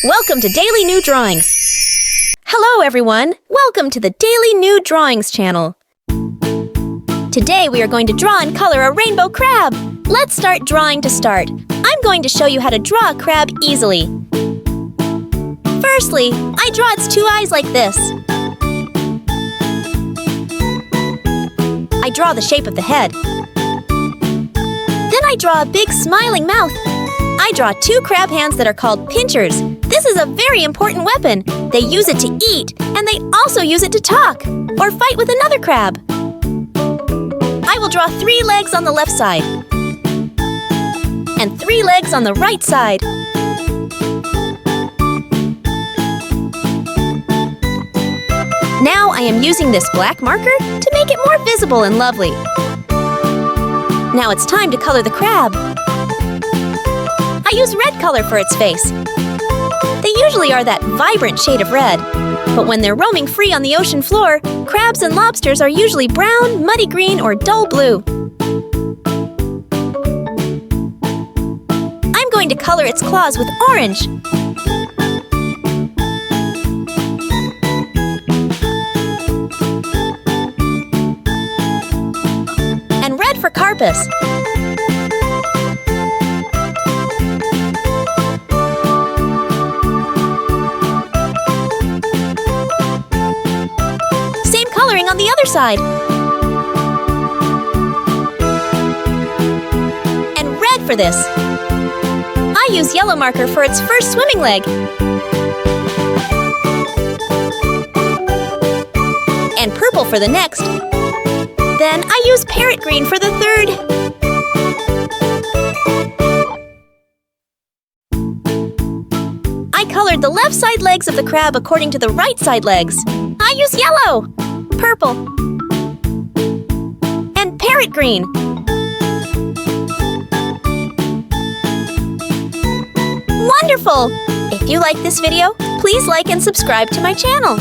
Welcome to Daily New Drawings. Hello everyone, welcome to the Daily New Drawings channel. Today we are going to draw and color a rainbow crab. Let's start drawing to start. I'm going to show you how to draw a crab easily. Firstly, I draw its two eyes like this. I draw the shape of the head. Then I draw a big smiling mouth. I draw two crab hands that are called pinchers. This is a very important weapon. They use it to eat, and they also use it to talk or fight with another crab. I will draw 3 legs on the left side and 3 legs on the right side. Now I am using this black marker to make it more visible and lovely. Now it's time to color the crab. I use red color for its face. They usually are that vibrant shade of red, but when they're roaming free on the ocean floor, crabs and lobsters are usually brown, muddy green, or dull blue. I'm going to color its claws with orange. And red for carapace. Coloring on the other side. And red for this. I use yellow marker for its first swimming leg. And purple for the next. Then I use parrot green for the third. I colored the left side legs of the crab according to the right side legs. I use yellow, purple, and parrot green. Wonderful! If you like this video, please like and subscribe to my channel.